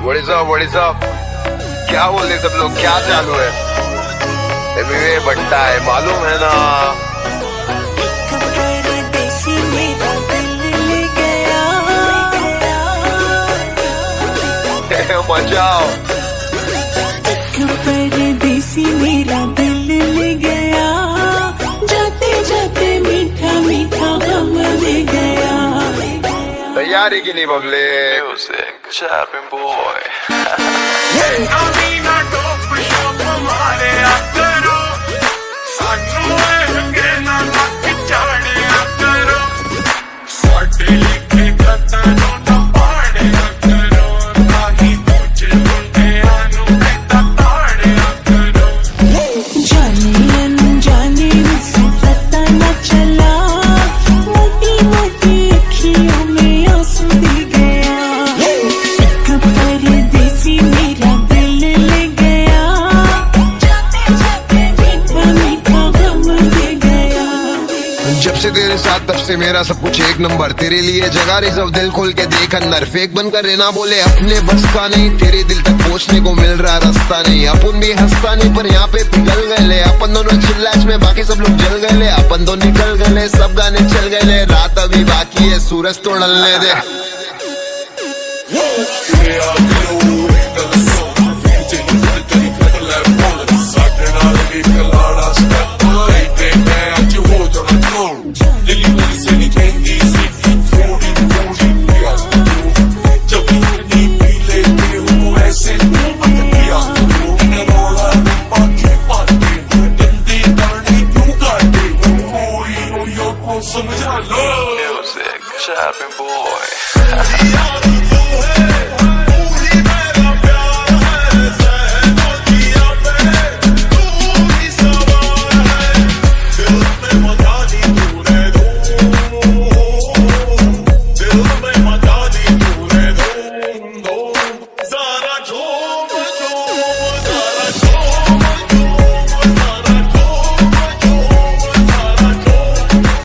What is up? क्या बोल रहे सब लोग, क्या चालू है? एमवे बट्टा है, मालूम है ना? मजा आओ। परदेसी मेरा दिल ले गया, जाते जाते मीठा मीठा गम दे गया। तैयारी की नहीं बबले? Music, Chapping boy. जब से तेरे साथ तब से मेरा सब कुछ एक नंबर, तेरे लिए जगह रिजर्व, दिल खोल के देख अंदर, फेक बनकर रहना बोले अपने बस का नहीं, तेरे दिल तक पहुंचने को मिल रहा रास्ता नहीं, अपन भी हंसता नहीं पर यहाँ पे पिघल गए, अपन दोनों चिल्लाच में बाकी सब लोग जल गए, अपन तो निकल गए, सब गाने चल गए, रात अभी बाकी है, सूरज तो ढलने दे।